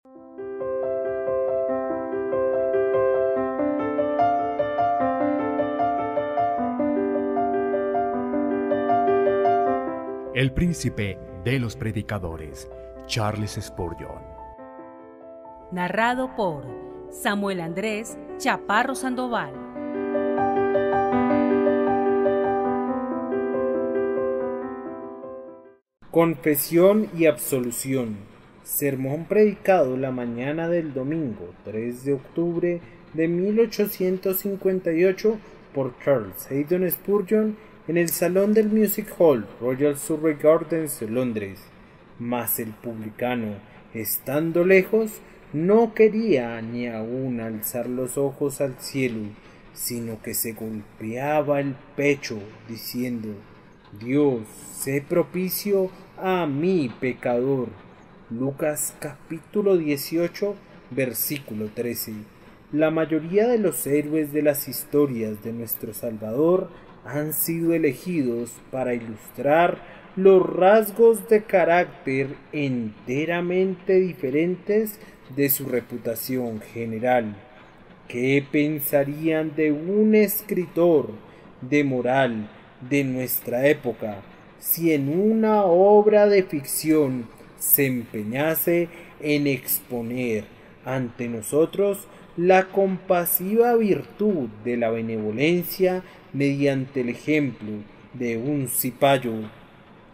El príncipe de los predicadores, Charles Spurgeon. Narrado por Samuel Andrés Chaparro Sandoval. Confesión y absolución. Sermón predicado la mañana del domingo 3 de octubre de 1858 por Charles Haddon Spurgeon en el salón del Music Hall, Royal Surrey Gardens, Londres. Mas el publicano, estando lejos, no quería ni aun alzar los ojos al cielo, sino que se golpeaba el pecho, diciendo: Dios, sé propicio a mí, pecador. Lucas capítulo 18, versículo 13. La mayoría de los héroes de las historias de nuestro Salvador han sido elegidos para ilustrar los rasgos de carácter enteramente diferentes de su reputación general. ¿Qué pensarían de un escritor de moral de nuestra época si en una obra de ficción se empeñase en exponer ante nosotros la compasiva virtud de la benevolencia mediante el ejemplo de un cipayo?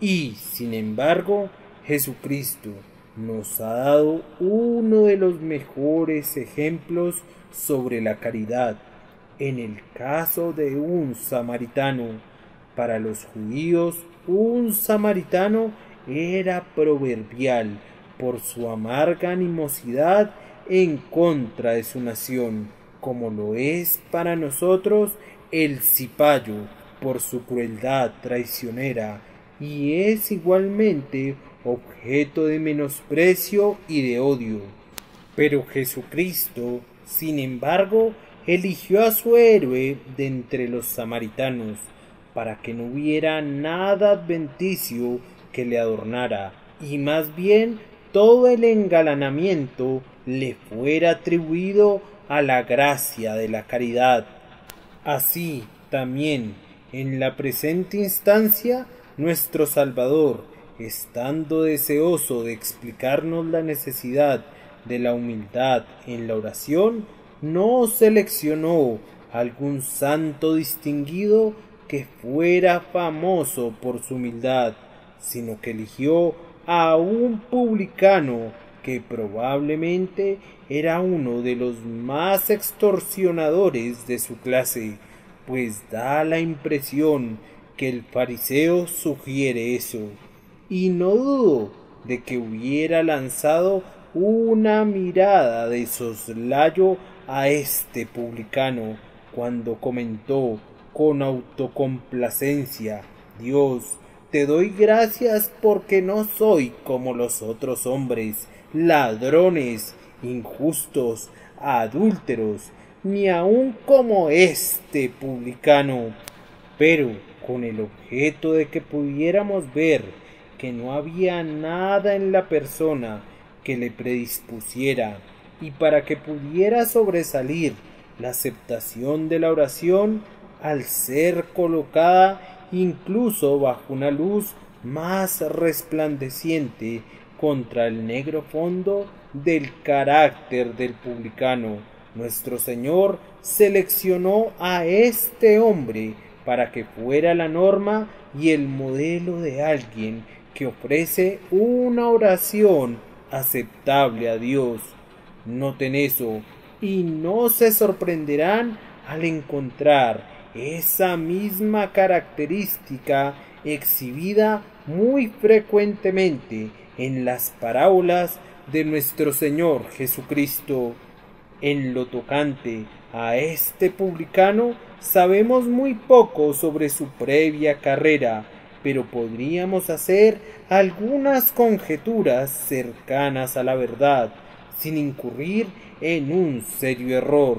Y, sin embargo, Jesucristo nos ha dado uno de los mejores ejemplos sobre la caridad, en el caso de un samaritano. Para los judíos, un samaritano era proverbial por su amarga animosidad en contra de su nación, como lo es para nosotros el cipayo por su crueldad traicionera, y es igualmente objeto de menosprecio y de odio. Pero Jesucristo, sin embargo, eligió a su héroe de entre los samaritanos, para que no hubiera nada adventicio que le adornara, y más bien todo el engalanamiento le fuera atribuido a la gracia de la caridad. Así también, en la presente instancia, nuestro Salvador, estando deseoso de explicarnos la necesidad de la humildad en la oración, no seleccionó algún santo distinguido que fuera famoso por su humildad, sino que eligió a un publicano que probablemente era uno de los más extorsionadores de su clase, pues da la impresión que el fariseo sugiere eso, y no dudo de que hubiera lanzado una mirada de soslayo a este publicano cuando comentó con autocomplacencia: Dios, te doy gracias porque no soy como los otros hombres, ladrones, injustos, adúlteros, ni aun como este publicano. Pero con el objeto de que pudiéramos ver que no había nada en la persona que le predispusiera, y para que pudiera sobresalir la aceptación de la oración al ser colocada incluso bajo una luz más resplandeciente contra el negro fondo del carácter del publicano, nuestro Señor seleccionó a este hombre para que fuera la norma y el modelo de alguien que ofrece una oración aceptable a Dios. Noten eso, y no se sorprenderán al encontrar esa misma característica exhibida muy frecuentemente en las parábolas de nuestro Señor Jesucristo. En lo tocante a este publicano, sabemos muy poco sobre su previa carrera, pero podríamos hacer algunas conjeturas cercanas a la verdad, sin incurrir en un serio error.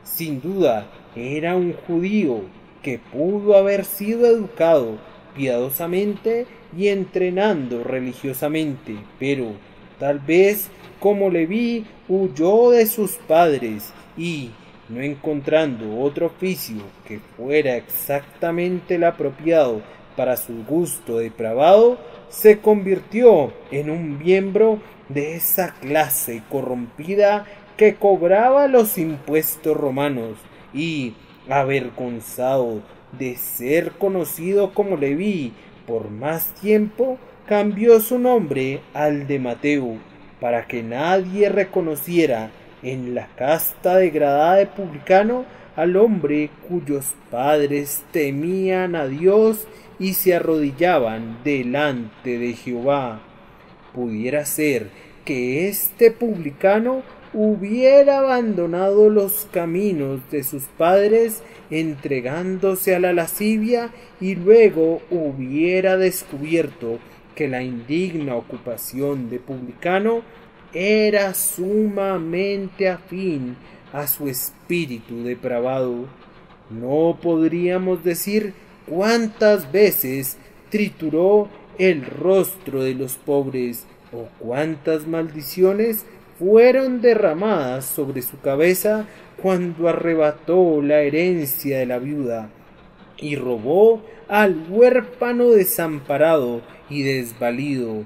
Sin duda, era un judío que pudo haber sido educado piadosamente y entrenando religiosamente, pero tal vez como Leví huyó de sus padres y, no encontrando otro oficio que fuera exactamente el apropiado para su gusto depravado, se convirtió en un miembro de esa clase corrompida que cobraba los impuestos romanos y, avergonzado de ser conocido como Leví por más tiempo, cambió su nombre al de Mateo, para que nadie reconociera en la casta degradada de publicano al hombre cuyos padres temían a Dios y se arrodillaban delante de Jehová. Pudiera ser que este publicano hubiera abandonado los caminos de sus padres entregándose a la lascivia y luego hubiera descubierto que la indigna ocupación de publicano era sumamente afín a su espíritu depravado. No podríamos decir cuántas veces trituró el rostro de los pobres o cuántas maldiciones fueron derramadas sobre su cabeza cuando arrebató la herencia de la viuda y robó al huérfano desamparado y desvalido.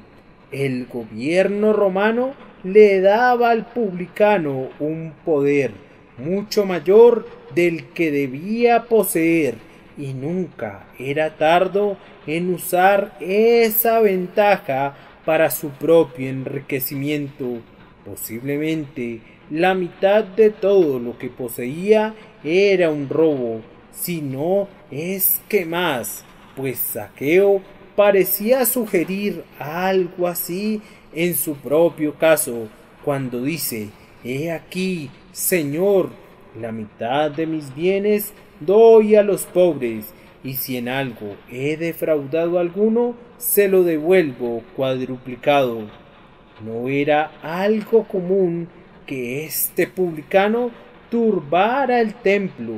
El gobierno romano le daba al publicano un poder mucho mayor del que debía poseer y nunca era tardo en usar esa ventaja para su propio enriquecimiento. Posiblemente la mitad de todo lo que poseía era un robo, si no es que más, pues Zaqueo parecía sugerir algo así en su propio caso, cuando dice: «He aquí, Señor, la mitad de mis bienes doy a los pobres, y si en algo he defraudado a alguno, se lo devuelvo cuadruplicado». No era algo común que este publicano turbara el templo.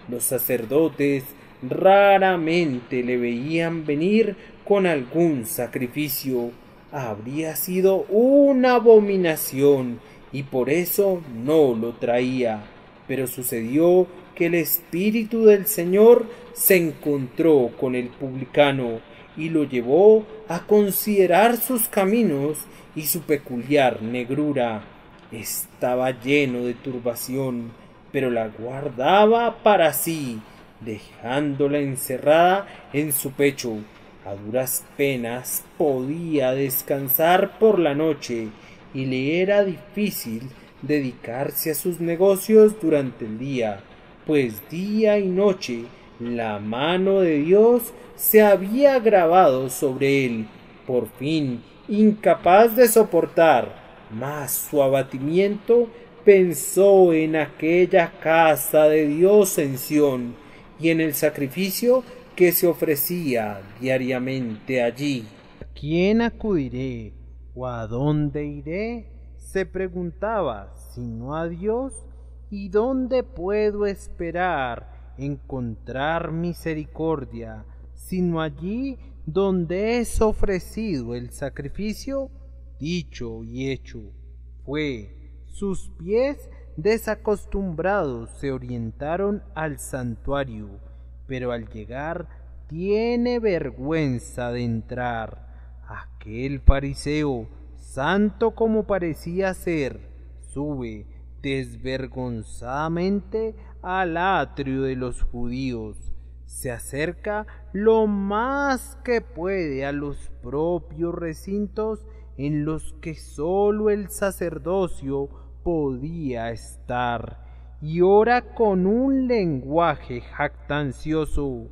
Los sacerdotes raramente le veían venir con algún sacrificio. Habría sido una abominación y por eso no lo traía. Pero sucedió que el Espíritu del Señor se encontró con el publicano y lo llevó a considerar sus caminos y su peculiar negrura. Estaba lleno de turbación, pero la guardaba para sí, dejándola encerrada en su pecho. A duras penas podía descansar por la noche y le era difícil dedicarse a sus negocios durante el día, pues día y noche la mano de Dios se había grabado sobre él. Por fin, incapaz de soportar más su abatimiento, pensó en aquella casa de Dios en Sión y en el sacrificio que se ofrecía diariamente allí. ¿A quién acudiré o a dónde iré?, se preguntaba, sino a Dios. ¿Y dónde puedo esperar encontrar misericordia, sino allí donde es ofrecido el sacrificio? Dicho y hecho fue. Sus pies desacostumbrados se orientaron al santuario, pero al llegar tiene vergüenza de entrar. Aquel fariseo, santo como parecía ser, sube desvergonzadamente al atrio de los judíos, se acerca lo más que puede a los propios recintos en los que sólo el sacerdocio podía estar, y ora con un lenguaje jactancioso.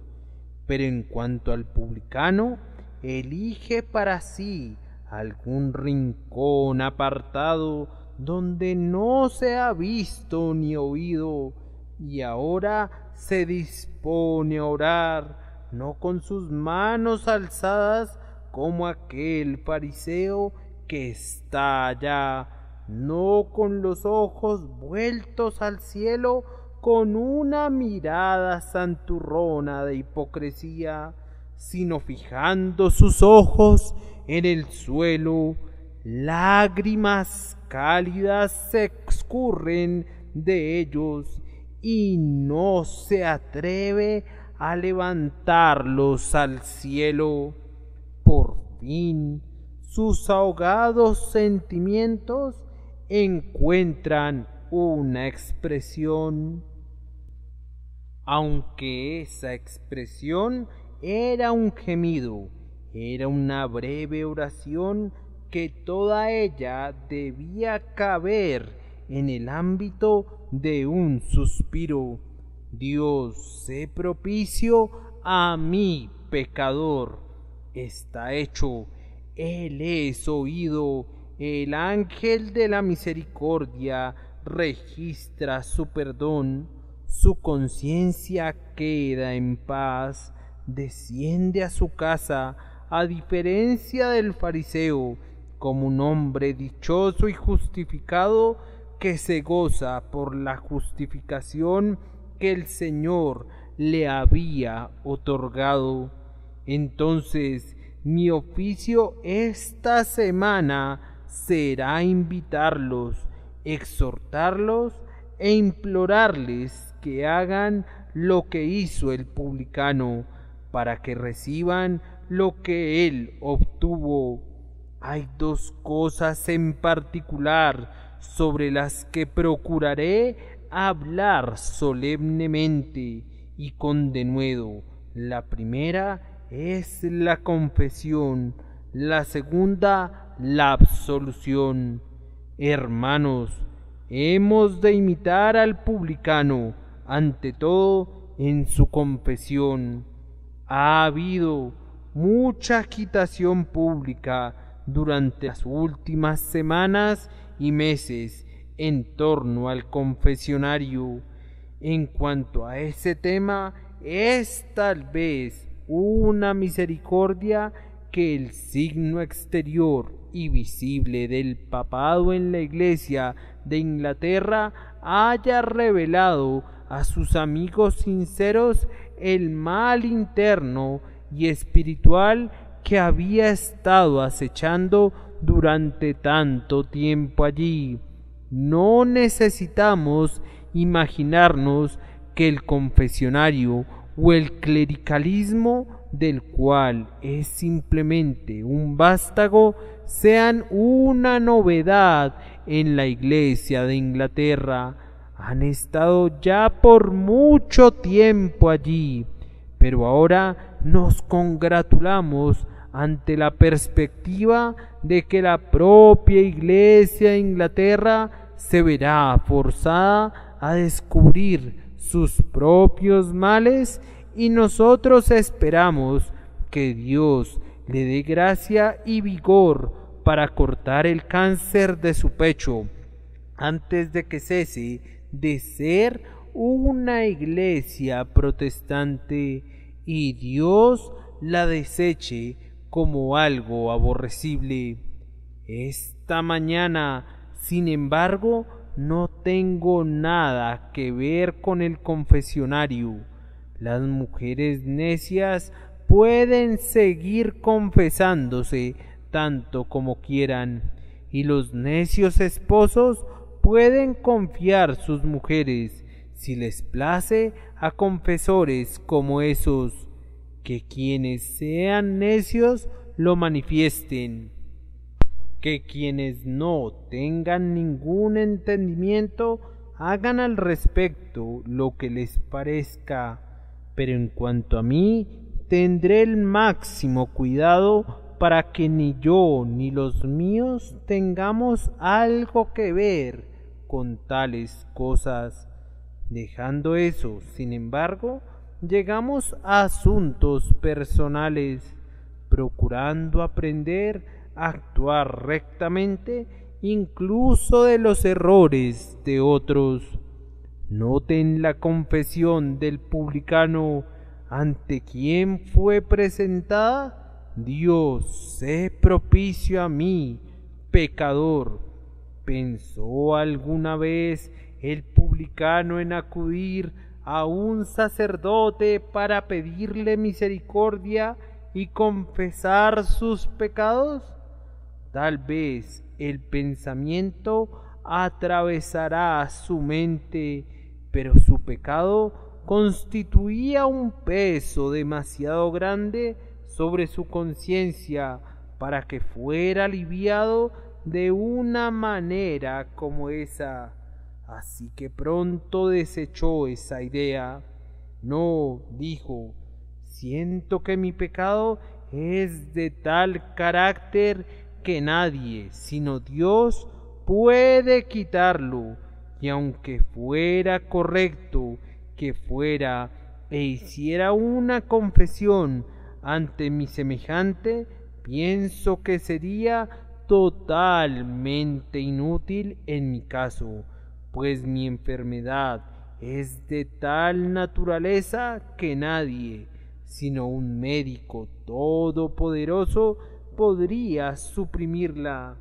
Pero en cuanto al publicano, elige para sí algún rincón apartado donde no se ha visto ni oído, y ahora se dispone a orar, no con sus manos alzadas como aquel fariseo que está allá, no con los ojos vueltos al cielo, con una mirada santurrona de hipocresía, sino fijando sus ojos en el suelo, lágrimas cálidas se escurren de ellos y no se atreve a levantarlos al cielo. Por fin, sus ahogados sentimientos encuentran una expresión, aunque esa expresión era un gemido, era una breve oración que toda ella debía caber en el ámbito de un suspiro. Dios, sé propicio a mí, pecador. Está hecho, Él es oído, el ángel de la misericordia registra su perdón, su conciencia queda en paz, desciende a su casa, a diferencia del fariseo, como un hombre dichoso y justificado que se goza por la justificación que el Señor le había otorgado. Entonces, mi oficio esta semana será invitarlos, exhortarlos e implorarles que hagan lo que hizo el publicano, para que reciban lo que él obtuvo. Hay dos cosas en particular sobre las que procuraré hablar solemnemente y con denuedo. La primera es la confesión, la segunda la absolución. Hermanos, hemos de imitar al publicano, ante todo en su confesión. Ha habido mucha agitación pública durante las últimas semanas y meses en torno al confesionario. En cuanto a ese tema, es tal vez una misericordia que el signo exterior y visible del papado en la Iglesia de Inglaterra haya revelado a sus amigos sinceros el mal interno y espiritual que había estado acechando durante tanto tiempo allí. No necesitamos imaginarnos que el confesionario o el clericalismo, del cual es simplemente un vástago, sean una novedad en la Iglesia de Inglaterra. Han estado ya por mucho tiempo allí, pero ahora nos congratulamos ante la perspectiva de que la propia Iglesia de Inglaterra se verá forzada a descubrir sus propios males, y nosotros esperamos que Dios le dé gracia y vigor para cortar el cáncer de su pecho antes de que cese de ser una iglesia protestante y Dios la deseche como algo aborrecible. Esta mañana, sin embargo, no tengo nada que ver con el confesionario. Las mujeres necias pueden seguir confesándose tanto como quieran, y los necios esposos pueden confiar sus mujeres, si les place, a confesores como esos. Que quienes sean necios lo manifiesten, que quienes no tengan ningún entendimiento hagan al respecto lo que les parezca, pero en cuanto a mí, tendré el máximo cuidado para que ni yo ni los míos tengamos algo que ver con tales cosas. Dejando eso, sin embargo, llegamos a asuntos personales, procurando aprender a actuar rectamente incluso de los errores de otros. Noten la confesión del publicano ante quien fue presentada: Dios, sé propicio a mí, pecador. ¿Pensó alguna vez el publicano en acudir a un sacerdote para pedirle misericordia y confesar sus pecados? Tal vez el pensamiento atravesará su mente, pero su pecado constituía un peso demasiado grande sobre su conciencia para que fuera aliviado de una manera como esa. Así que pronto desechó esa idea. No, dijo, siento que mi pecado es de tal carácter que nadie, sino Dios, puede quitarlo, y aunque fuera correcto que fuera e hiciera una confesión ante mi semejante, pienso que sería totalmente inútil en mi caso, pues mi enfermedad es de tal naturaleza que nadie, sino un médico todopoderoso, podría suprimirla.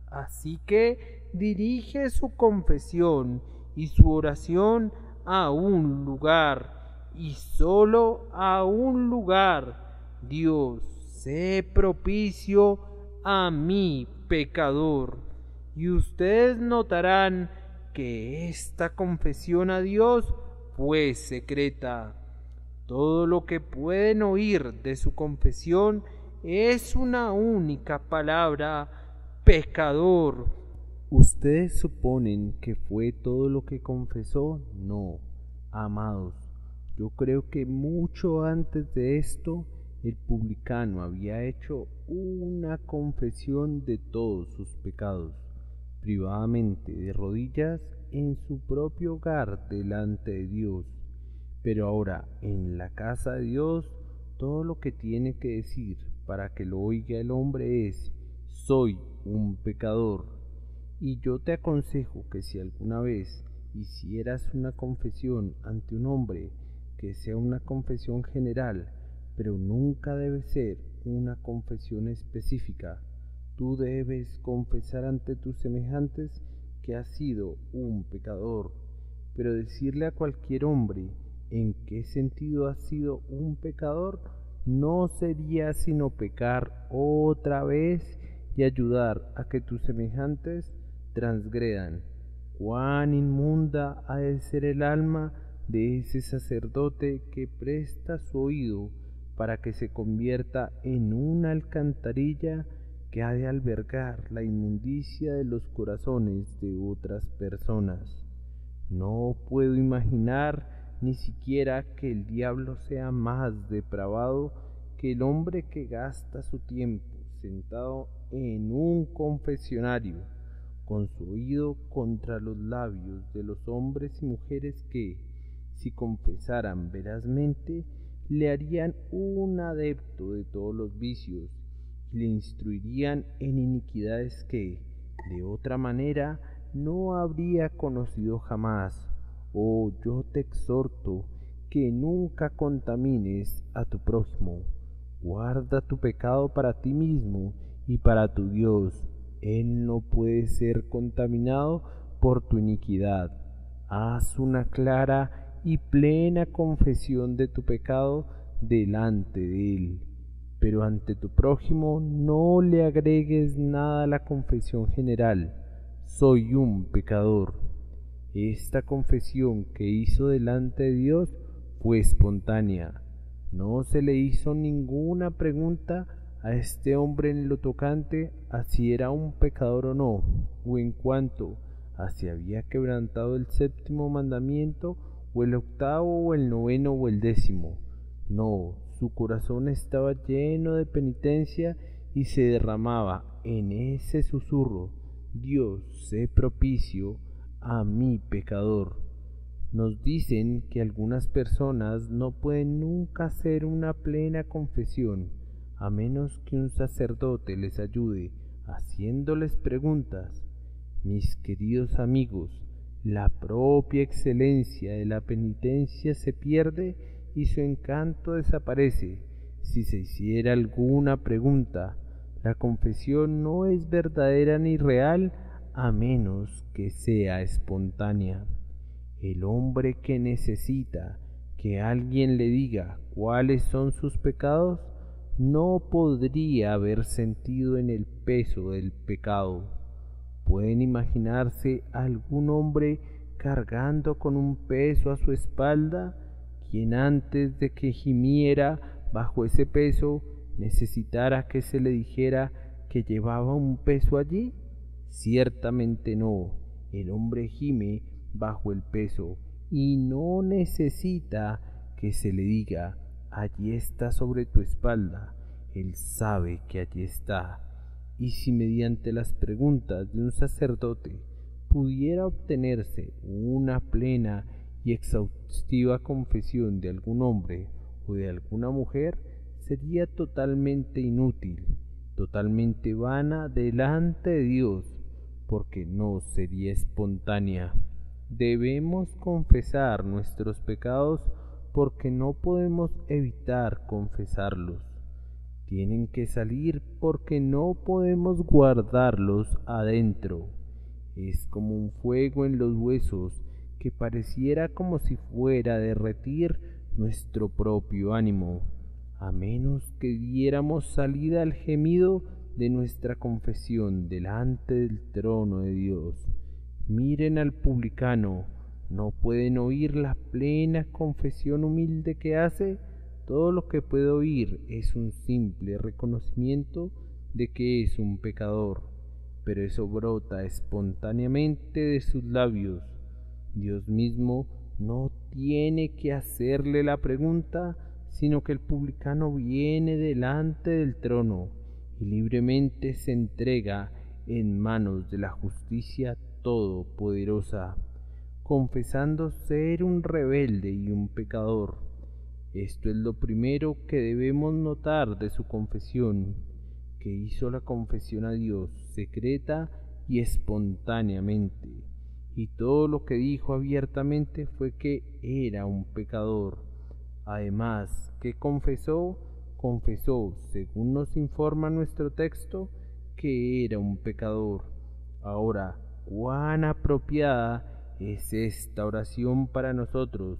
Así que dirige su confesión y su oración a un lugar, y solo a un lugar. Dios, sé propicio a mi pecador. Y ustedes notarán que esta confesión a Dios fue secreta. Todo lo que pueden oír de su confesión es una única palabra: pecador. ¿Ustedes suponen que fue todo lo que confesó? No, amados. Yo creo que mucho antes de esto, el publicano había hecho una confesión de todos sus pecados, privadamente, de rodillas, en su propio hogar delante de Dios. Pero ahora, en la casa de Dios, todo lo que tiene que decir para que lo oiga el hombre es: soy un pecador. Y yo te aconsejo que si alguna vez hicieras una confesión ante un hombre, que sea una confesión general, pero nunca debe ser una confesión específica. Tú debes confesar ante tus semejantes que has sido un pecador, pero decirle a cualquier hombre en qué sentido has sido un pecador no sería sino pecar otra vez y ayudar a que tus semejantes transgredan. Cuán inmunda ha de ser el alma de ese sacerdote que presta su oído para que se convierta en una alcantarilla que ha de albergar la inmundicia de los corazones de otras personas. No puedo imaginar ni siquiera que el diablo sea más depravado que el hombre que gasta su tiempo sentado en un confesionario, con su oído contra los labios de los hombres y mujeres que, si confesaran verazmente, le harían un adepto de todos los vicios y le instruirían en iniquidades que, de otra manera, no habría conocido jamás. Oh, yo te exhorto que nunca contamines a tu prójimo. Guarda tu pecado para ti mismo y para tu Dios. Él no puede ser contaminado por tu iniquidad. Haz una clara y plena confesión de tu pecado delante de Él, pero ante tu prójimo no le agregues nada a la confesión general: soy un pecador. Esta confesión que hizo delante de Dios fue espontánea. No se le hizo ninguna pregunta a este hombre en lo tocante a si era un pecador o no, o en cuanto a si había quebrantado el 7º mandamiento, o el 8º, o el 9º, o el 10º. No, su corazón estaba lleno de penitencia y se derramaba en ese susurro: Dios, sé propicio a mi pecador. Nos dicen que algunas personas no pueden nunca hacer una plena confesión a menos que un sacerdote les ayude haciéndoles preguntas. Mis queridos amigos, la propia excelencia de la penitencia se pierde y su encanto desaparece si se hiciera alguna pregunta. La confesión no es verdadera ni real a menos que sea espontánea. El hombre que necesita que alguien le diga cuáles son sus pecados no podría haber sentido en el peso del pecado. ¿Pueden imaginarse algún hombre cargando con un peso a su espalda, quien antes de que gimiera bajo ese peso necesitara que se le dijera que llevaba un peso allí? Ciertamente no. El hombre gime bajo el peso y no necesita que se le diga: allí está sobre tu espalda. Él sabe que allí está. Y si mediante las preguntas de un sacerdote pudiera obtenerse una plena y exhaustiva confesión de algún hombre o de alguna mujer, sería totalmente inútil, totalmente vana delante de Dios, porque no sería espontánea. Debemos confesar nuestros pecados porque no podemos evitar confesarlos. Tienen que salir porque no podemos guardarlos adentro. Es como un fuego en los huesos que pareciera como si fuera a derretir nuestro propio ánimo, a menos que diéramos salida al gemido de nuestra confesión delante del trono de Dios. Miren al publicano, ¿no pueden oír la plena confesión humilde que hace? Todo lo que puede oír es un simple reconocimiento de que es un pecador, pero eso brota espontáneamente de sus labios. Dios mismo no tiene que hacerle la pregunta, sino que el publicano viene delante del trono y libremente se entrega en manos de la justicia todopoderosa, confesando ser un rebelde y un pecador. Esto es lo primero que debemos notar de su confesión, que hizo la confesión a Dios secreta y espontáneamente, y todo lo que dijo abiertamente fue que era un pecador. Además, que confesó, según nos informa nuestro texto, que era un pecador. Ahora, cuán apropiada es esta oración para nosotros.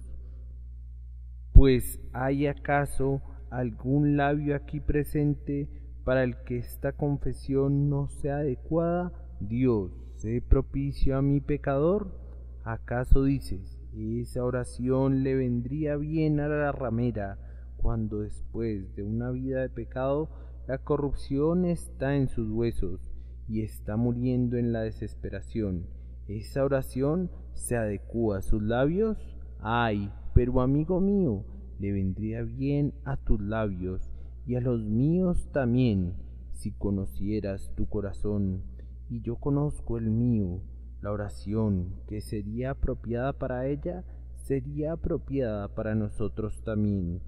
Pues, ¿hay acaso algún labio aquí presente para el que esta confesión no sea adecuada? Dios, sé propicio a mi pecador. ¿Acaso dices, esa oración le vendría bien a la ramera cuando después de una vida de pecado la corrupción está en sus huesos y está muriendo en la desesperación? ¿Esa oración se adecúa a sus labios? ¡Ay! Pero amigo mío, le vendría bien a tus labios y a los míos también, si conocieras tu corazón, y yo conozco el mío. La oración que sería apropiada para ella sería apropiada para nosotros también.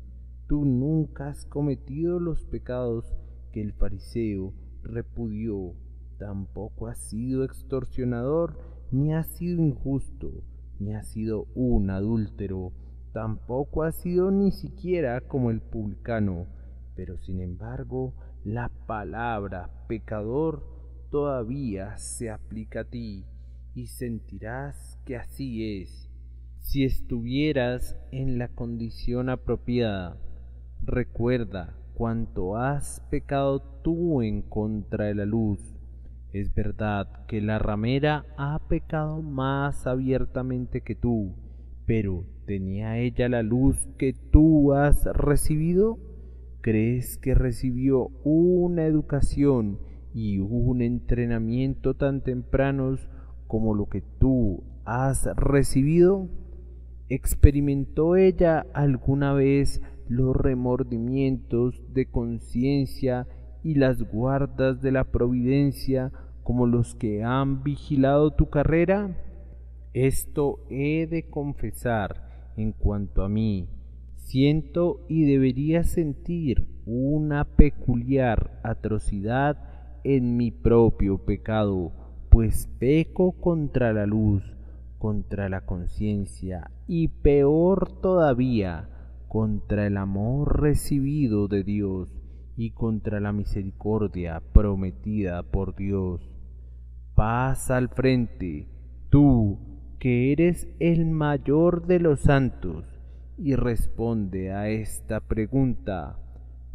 Tú nunca has cometido los pecados que el fariseo repudió, tampoco has sido extorsionador, ni has sido injusto, ni has sido un adúltero, tampoco has sido ni siquiera como el publicano, pero sin embargo la palabra pecador todavía se aplica a ti, y sentirás que así es. Si estuvieras en la condición apropiada, recuerda cuánto has pecado tú en contra de la luz. Es verdad que la ramera ha pecado más abiertamente que tú, pero ¿tenía ella la luz que tú has recibido? ¿Crees que recibió una educación y un entrenamiento tan tempranos como lo que tú has recibido? ¿Experimentó ella alguna vez los remordimientos de conciencia y las guardas de la providencia como los que han vigilado tu carrera? Esto he de confesar en cuanto a mí. Siento y debería sentir una peculiar atrocidad en mi propio pecado, pues peco contra la luz, contra la conciencia y peor todavía, contra el amor recibido de Dios y contra la misericordia prometida por Dios. Pasa al frente, tú que eres el mayor de los santos, y responde a esta pregunta: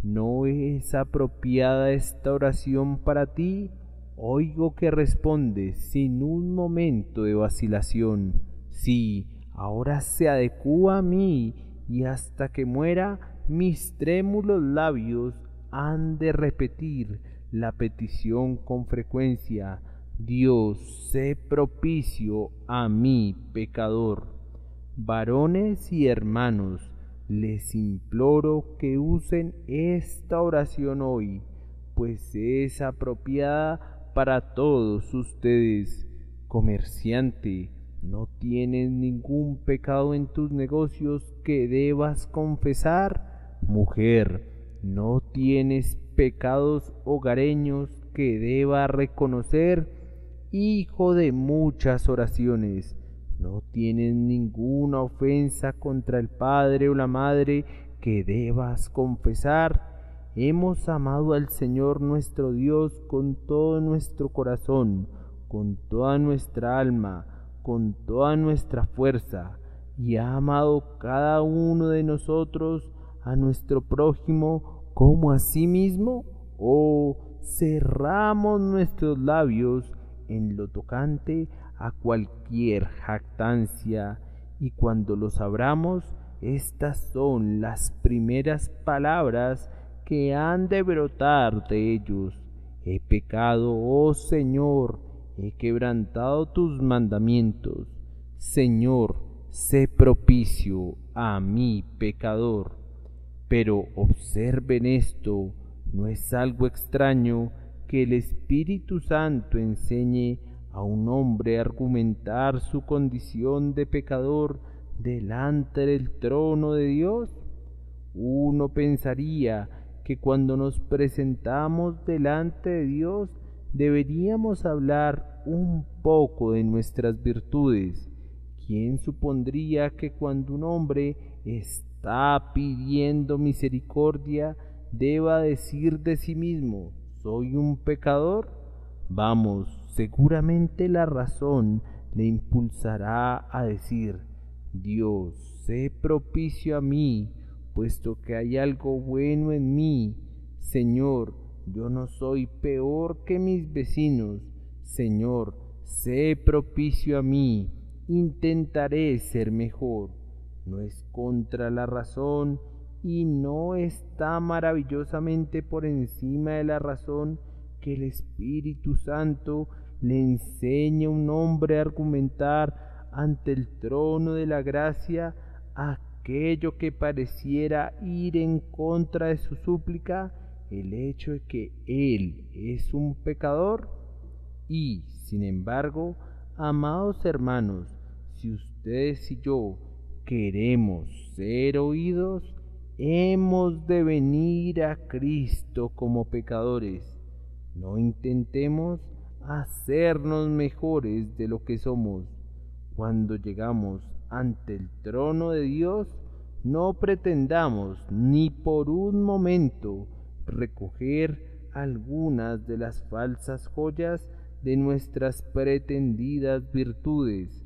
¿No es apropiada esta oración para ti? Oigo que respondes sin un momento de vacilación. Sí, ahora se adecúa a mí, y hasta que muera mis trémulos labios han de repetir la petición con frecuencia: Dios, sé propicio a mí, pecador. Varones y hermanos, les imploro que usen esta oración hoy, pues es apropiada para todos ustedes. Comerciante, ¿no tienes ningún pecado en tus negocios que debas confesar? Mujer, ¿no tienes pecados hogareños que debas reconocer? Hijo de muchas oraciones, ¿no tienes ninguna ofensa contra el padre o la madre que debas confesar? Hemos amado al Señor nuestro Dios con todo nuestro corazón, con toda nuestra alma, con toda nuestra fuerza, y ha amado cada uno de nosotros a nuestro prójimo como a sí mismo. ¿O cerramos nuestros labios en lo tocante a cualquier jactancia, y cuando los abramos, estas son las primeras palabras que han de brotar de ellos? He pecado, oh Señor, he quebrantado tus mandamientos. Señor, sé propicio a mí, pecador. Pero observen esto, no es algo extraño que el Espíritu Santo enseñe a un hombre a argumentar su condición de pecador delante del trono de Dios. Uno pensaría que cuando nos presentamos delante de Dios deberíamos hablar un poco de nuestras virtudes. ¿Quién supondría que cuando un hombre está pidiendo misericordia deba decir de sí mismo: ¿soy un pecador? Vamos, seguramente la razón le impulsará a decir: Dios, sé propicio a mí, puesto que hay algo bueno en mí. Señor, yo no soy peor que mis vecinos. Señor, sé propicio a mí, intentaré ser mejor. No es contra la razón y no está maravillosamente por encima de la razón que el Espíritu Santo le enseña a un hombre a argumentar ante el trono de la gracia aquello que pareciera ir en contra de su súplica, el hecho de que él es un pecador. Y, sin embargo, amados hermanos, si ustedes y yo queremos ser oídos, hemos de venir a Cristo como pecadores. No intentemos hacernos mejores de lo que somos. Cuando llegamos ante el trono de Dios, no pretendamos ni por un momento recoger algunas de las falsas joyas de nuestras pretendidas virtudes.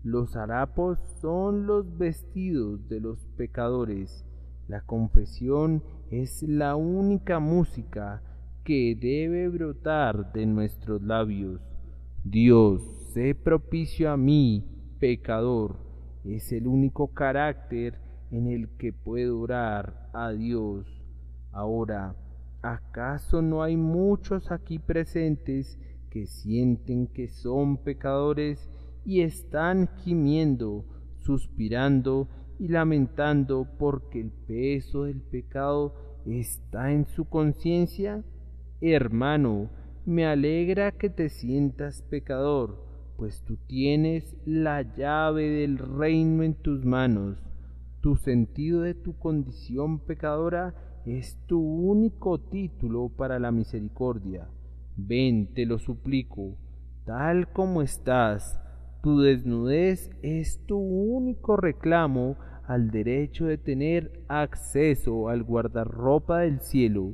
Los harapos son los vestidos de los pecadores. La confesión es la única música que debe brotar de nuestros labios. Dios, sé propicio a mí, pecador, es el único carácter en el que puedo orar a Dios. Ahora, ¿acaso no hay muchos aquí presentes que sienten que son pecadores y están gimiendo, suspirando y lamentando porque el peso del pecado está en su conciencia? Hermano, me alegra que te sientas pecador, pues tú tienes la llave del reino en tus manos. Tu sentido de tu condición pecadora es tu único título para la misericordia. Ven, te lo suplico, tal como estás. Tu desnudez es tu único reclamo al derecho de tener acceso al guardarropa del cielo.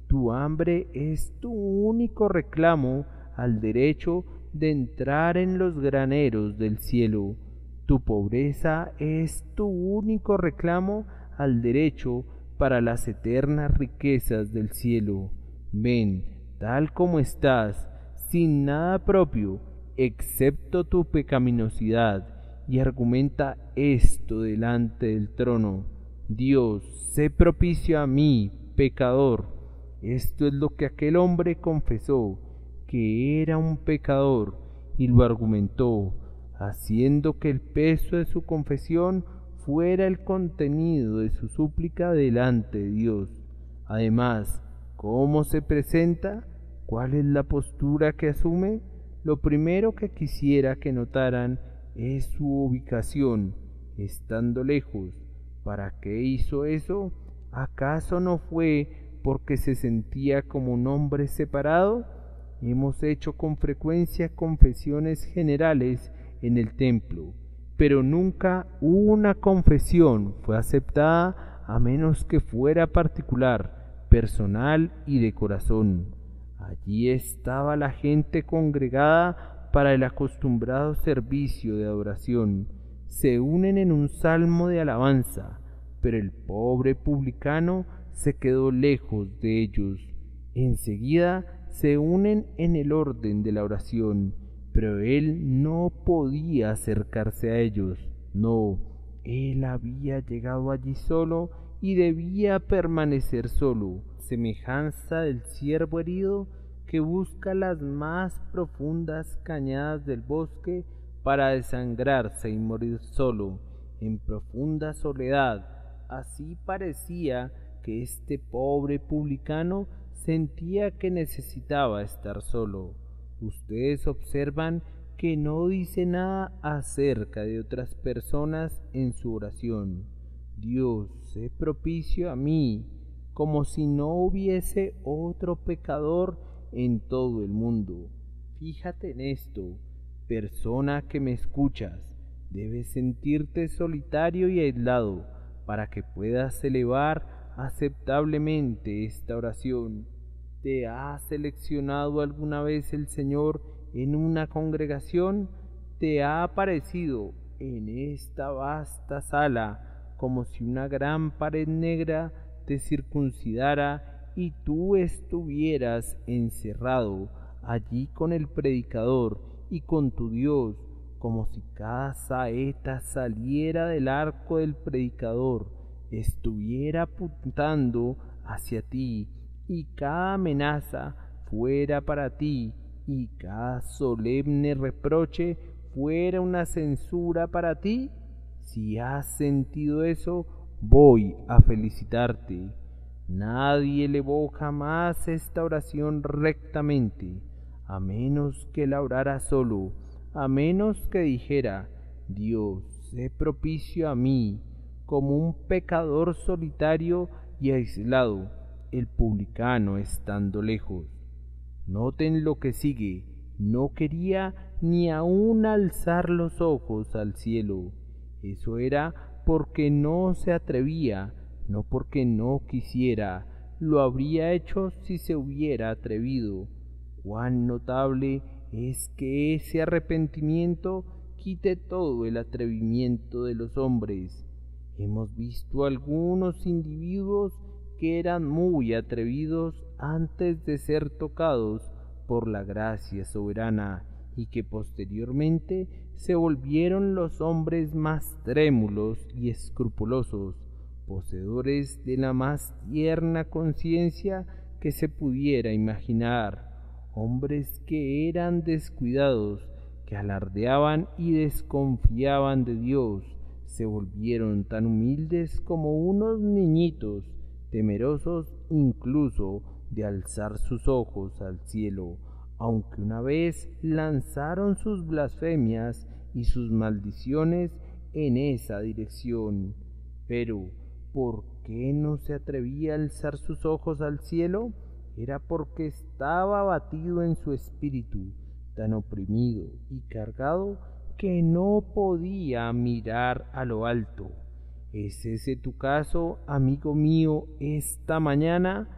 Tu hambre es tu único reclamo al derecho de entrar en los graneros del cielo. Tu pobreza es tu único reclamo al derecho para las eternas riquezas del cielo. Ven, tal como estás, sin nada propio, excepto tu pecaminosidad, y argumenta esto delante del trono. Dios, sé propicio a mí, pecador. Esto es lo que aquel hombre confesó, que era un pecador, y lo argumentó, haciendo que el peso de su confesión fuera el contenido de su súplica delante de Dios. Además, ¿cómo se presenta? ¿Cuál es la postura que asume? Lo primero que quisiera que notaran es su ubicación, estando lejos. ¿Para qué hizo eso? ¿Acaso no fue porque se sentía como un hombre separado? Hemos hecho con frecuencia confesiones generales en el templo, pero nunca una confesión fue aceptada a menos que fuera particular, personal y de corazón. Allí estaba la gente congregada para el acostumbrado servicio de adoración. Se unen en un salmo de alabanza, pero el pobre publicano se quedó lejos de ellos. Enseguida se unen en el orden de la oración, pero él no podía acercarse a ellos. No, él había llegado allí solo y debía permanecer solo, semejanza del ciervo herido que busca las más profundas cañadas del bosque para desangrarse y morir solo, en profunda soledad. Así parecía que este pobre publicano sentía que necesitaba estar solo. Ustedes observan que no dice nada acerca de otras personas en su oración. Dios, sé propicio a mí, como si no hubiese otro pecador en todo el mundo. Fíjate en esto, persona que me escuchas, debes sentirte solitario y aislado para que puedas elevar aceptablemente esta oración. ¿Te ha seleccionado alguna vez el Señor en una congregación? ¿Te ha aparecido en esta vasta sala como si una gran pared negra te circuncidara y tú estuvieras encerrado allí con el predicador y con tu Dios, como si cada saeta saliera del arco del predicador, estuviera apuntando hacia ti, y cada amenaza fuera para ti, y cada solemne reproche fuera una censura para ti? Si has sentido eso, voy a felicitarte. Nadie elevó jamás esta oración rectamente, a menos que la orara solo, a menos que dijera: Dios, sé propicio a mí, como un pecador solitario y aislado, el publicano estando lejos. Noten lo que sigue: no quería ni aun alzar los ojos al cielo. Eso era porque no se atrevía, no porque no quisiera. Lo habría hecho si se hubiera atrevido. Cuán notable es que ese arrepentimiento quite todo el atrevimiento de los hombres. Hemos visto algunos individuos que eran muy atrevidos antes de ser tocados por la gracia soberana y que posteriormente se volvieron los hombres más trémulos y escrupulosos, poseedores de la más tierna conciencia que se pudiera imaginar, hombres que eran descuidados, que alardeaban y desconfiaban de Dios, se volvieron tan humildes como unos niñitos, temerosos incluso de alzar sus ojos al cielo, aunque una vez lanzaron sus blasfemias y sus maldiciones en esa dirección. Pero, ¿por qué no se atrevía a alzar sus ojos al cielo? Era porque estaba abatido en su espíritu, tan oprimido y cargado que no podía mirar a lo alto. ¿Es ese tu caso, amigo mío, esta mañana?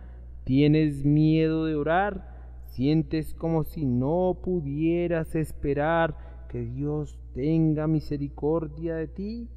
¿Tienes miedo de orar? ¿Sientes como si no pudieras esperar que Dios tenga misericordia de ti?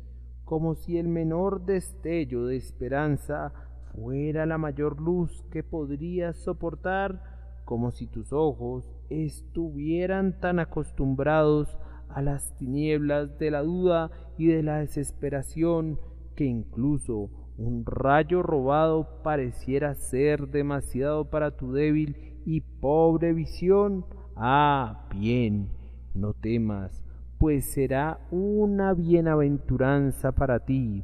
Como si el menor destello de esperanza fuera la mayor luz que podrías soportar, como si tus ojos estuvieran tan acostumbrados a las tinieblas de la duda y de la desesperación que incluso un rayo robado pareciera ser demasiado para tu débil y pobre visión. Ah, bien, no temas, pues será una bienaventuranza para ti.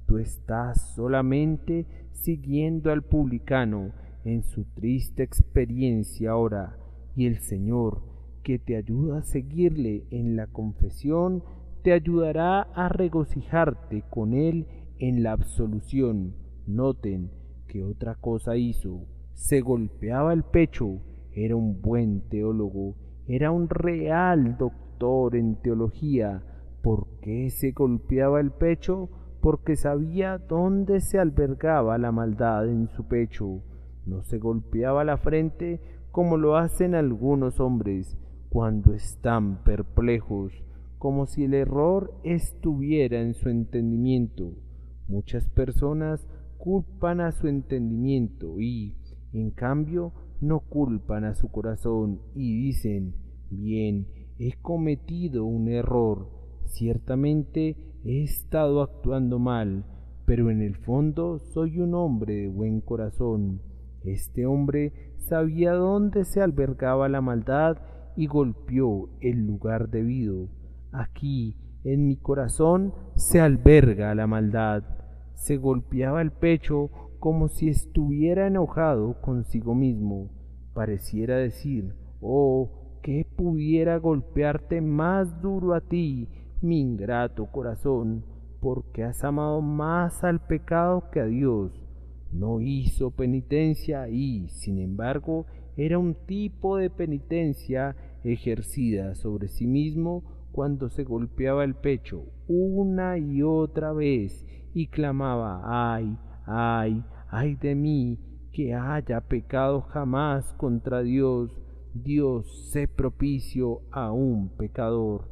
Tú estás solamente siguiendo al publicano en su triste experiencia ahora, y el Señor, que te ayuda a seguirle en la confesión, te ayudará a regocijarte con él en la absolución. Noten que otra cosa hizo: se golpeaba el pecho. Era un buen teólogo, era un real doctor en teología. ¿Por qué se golpeaba el pecho? Porque sabía dónde se albergaba la maldad en su pecho. No se golpeaba la frente como lo hacen algunos hombres cuando están perplejos, como si el error estuviera en su entendimiento. Muchas personas culpan a su entendimiento y, en cambio, no culpan a su corazón y dicen: bien, he cometido un error, ciertamente he estado actuando mal, pero en el fondo soy un hombre de buen corazón. Este hombre sabía dónde se albergaba la maldad y golpeó el lugar debido. Aquí, en mi corazón, se alberga la maldad. Se golpeaba el pecho como si estuviera enojado consigo mismo. Pareciera decir: oh, que pudiera golpearte más duro a ti, mi ingrato corazón, porque has amado más al pecado que a Dios. No hizo penitencia y, sin embargo, era un tipo de penitencia ejercida sobre sí mismo cuando se golpeaba el pecho una y otra vez y clamaba: ay, ay, ay de mí, que haya pecado jamás contra Dios. Dios, sé propicio a un pecador.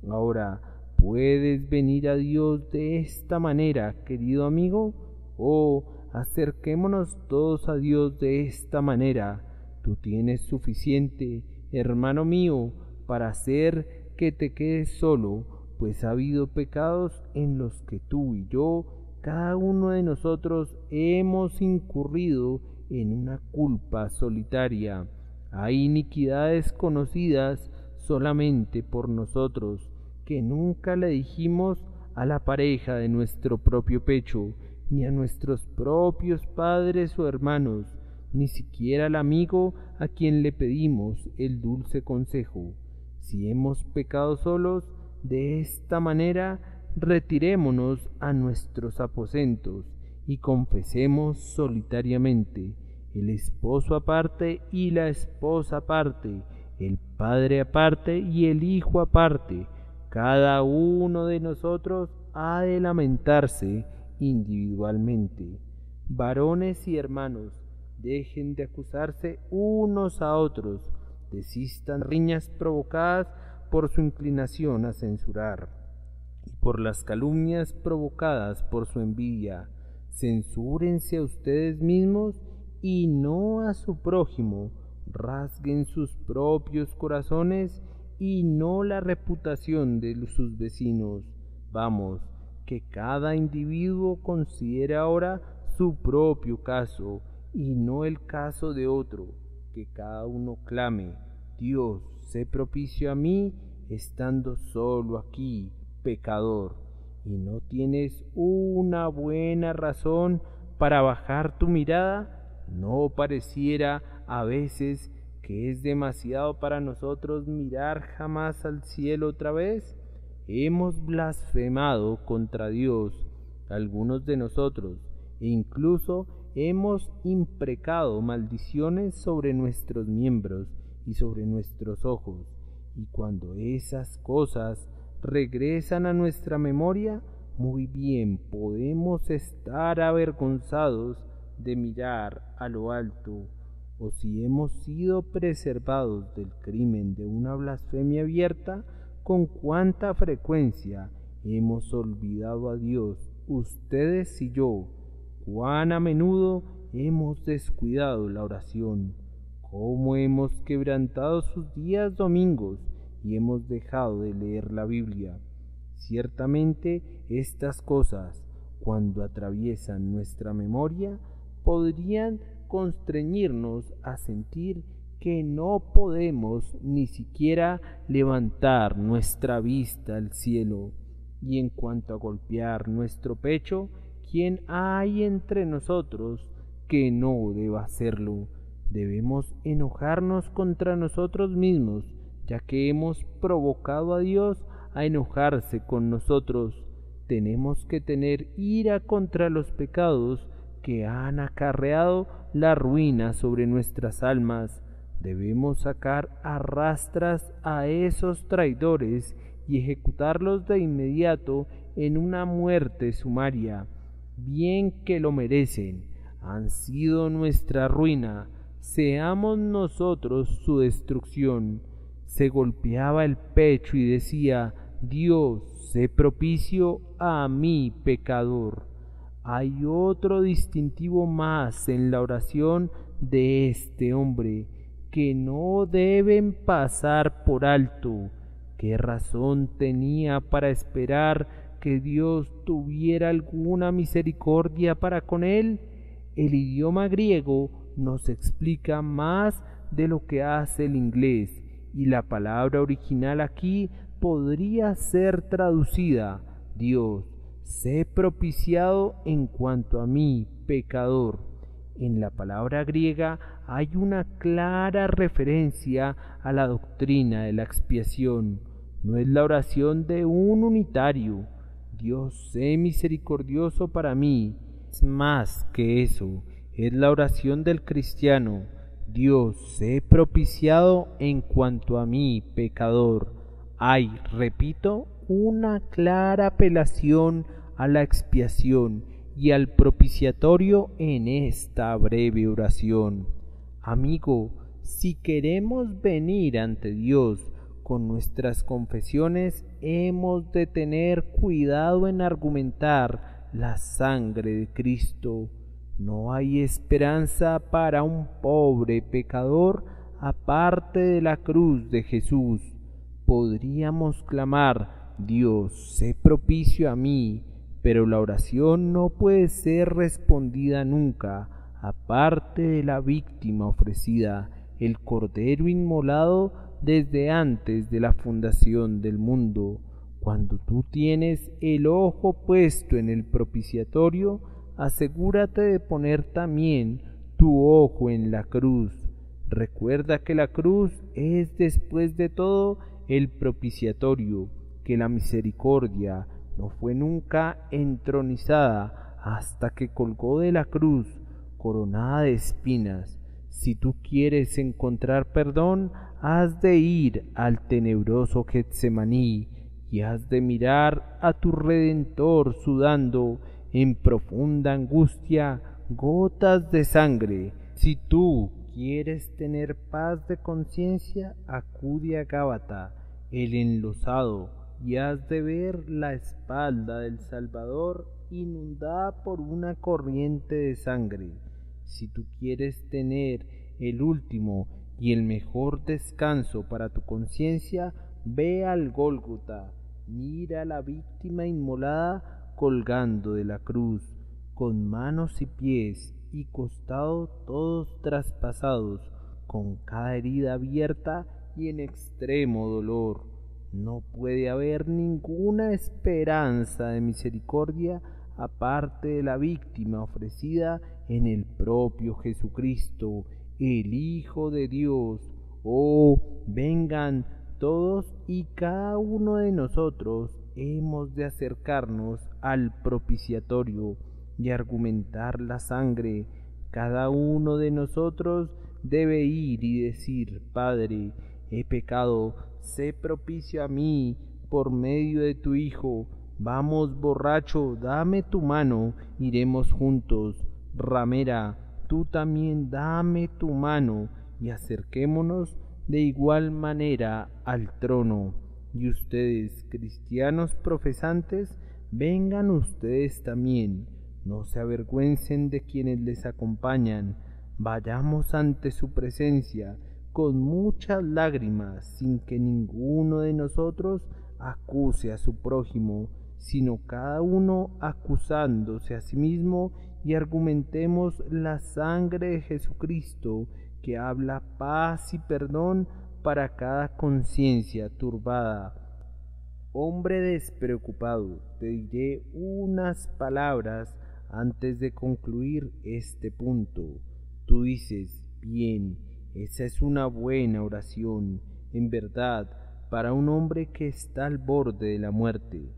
Ahora, ¿puedes venir a Dios de esta manera, querido amigo? Oh, acerquémonos todos a Dios de esta manera. Tú tienes suficiente, hermano mío, para hacer que te quedes solo, pues ha habido pecados en los que tú y yo, cada uno de nosotros, hemos incurrido en una culpa solitaria. Hay iniquidades conocidas solamente por nosotros, que nunca le dijimos a la pareja de nuestro propio pecho, ni a nuestros propios padres o hermanos, ni siquiera al amigo a quien le pedimos el dulce consejo. Si hemos pecado solos, de esta manera retirémonos a nuestros aposentos y confesemos solitariamente, el esposo aparte y la esposa aparte, el padre aparte y el hijo aparte. Cada uno de nosotros ha de lamentarse individualmente. Varones y hermanos, dejen de acusarse unos a otros, desistan riñas provocadas por su inclinación a censurar y por las calumnias provocadas por su envidia. Censúrense a ustedes mismos y no a su prójimo. Rasguen sus propios corazones y no la reputación de sus vecinos. Vamos, que cada individuo considere ahora su propio caso y no el caso de otro. Que cada uno clame: Dios, sé propicio a mí, estando solo aquí, pecador. ¿Y no tienes una buena razón para bajar tu mirada? ¿No pareciera a veces que es demasiado para nosotros mirar jamás al cielo otra vez? Hemos blasfemado contra Dios, algunos de nosotros, e incluso hemos imprecado maldiciones sobre nuestros miembros y sobre nuestros ojos, y cuando esas cosas regresan a nuestra memoria, muy bien podemos estar avergonzados de mirar a lo alto. O si hemos sido preservados del crimen de una blasfemia abierta, con cuánta frecuencia hemos olvidado a Dios, ustedes y yo. cuán a menudo hemos descuidado la oración, cómo hemos quebrantado sus días domingos y hemos dejado de leer la Biblia. Ciertamente estas cosas, cuando atraviesan nuestra memoria, podrían constreñirnos a sentir que no podemos ni siquiera levantar nuestra vista al cielo. Y en cuanto a golpear nuestro pecho, ¿quién hay entre nosotros que no deba hacerlo? Debemos enojarnos contra nosotros mismos, ya que hemos provocado a Dios a enojarse con nosotros. Tenemos que tener ira contra los pecados que han acarreado la ruina sobre nuestras almas. Debemos sacar a rastras a esos traidores y ejecutarlos de inmediato en una muerte sumaria. Bien que lo merecen, han sido nuestra ruina, seamos nosotros su destrucción. Se golpeaba el pecho y decía: Dios, sé propicio a mí, pecador. Hay otro distintivo más en la oración de este hombre que no deben pasar por alto. ¿Qué razón tenía para esperar que Dios tuviera alguna misericordia para con él? El idioma griego nos explica más de lo que hace el inglés, y la palabra original aquí podría ser traducida: Dios, sé propiciado en cuanto a mí, pecador. En la palabra griega hay una clara referencia a la doctrina de la expiación. No es la oración de un unitario: Dios, sé misericordioso para mí. Es más que eso, es la oración del cristiano: Dios, sé propiciado en cuanto a mí, pecador. Hay, repito, una clara apelación a la expiación y al propiciatorio en esta breve oración. Amigo, si queremos venir ante Dios con nuestras confesiones, hemos de tener cuidado en argumentar la sangre de Cristo. No hay esperanza para un pobre pecador aparte de la cruz de Jesús. Podríamos clamar: Dios, sé propicio a mí, pero la oración no puede ser respondida nunca, aparte de la víctima ofrecida, el Cordero inmolado desde antes de la fundación del mundo. Cuando tú tienes el ojo puesto en el propiciatorio, asegúrate de poner también tu ojo en la cruz. Recuerda que la cruz es, después de todo, el propiciatorio, que la misericordia no fue nunca entronizada hasta que colgó de la cruz, coronada de espinas. Si tú quieres encontrar perdón, has de ir al tenebroso Getsemaní y has de mirar a tu Redentor sudando en profunda angustia gotas de sangre. Si tú quieres tener paz de conciencia, acude a Gábata, el enlosado, y has de ver la espalda del Salvador inundada por una corriente de sangre. Si tú quieres tener el último y el mejor descanso para tu conciencia, ve al Gólgota, mira a la víctima inmolada colgando de la cruz, con manos y pies y costado todos traspasados, con cada herida abierta y en extremo dolor. No puede haber ninguna esperanza de misericordia aparte de la víctima ofrecida en el propio Jesucristo, el Hijo de Dios. Oh, vengan todos y cada uno de nosotros hemos de acercarnos al propiciatorio y argumentar la sangre. Cada uno de nosotros debe ir y decir: Padre, he pecado, sé propicio a mí por medio de tu Hijo. Vamos, borracho, dame tu mano, iremos juntos. Ramera, tú también dame tu mano, y acerquémonos de igual manera al trono. Y ustedes, cristianos profesantes, vengan ustedes también. no se avergüencen de quienes les acompañan. Vayamos ante su presencia con muchas lágrimas, sin que ninguno de nosotros acuse a su prójimo, sino cada uno acusándose a sí mismo, y argumentemos la sangre de Jesucristo, que habla paz y perdón para cada conciencia turbada. Hombre despreocupado, te diré unas palabras antes de concluir este punto. Tú dices, bien, esa es una buena oración, en verdad, para un hombre que está al borde de la muerte.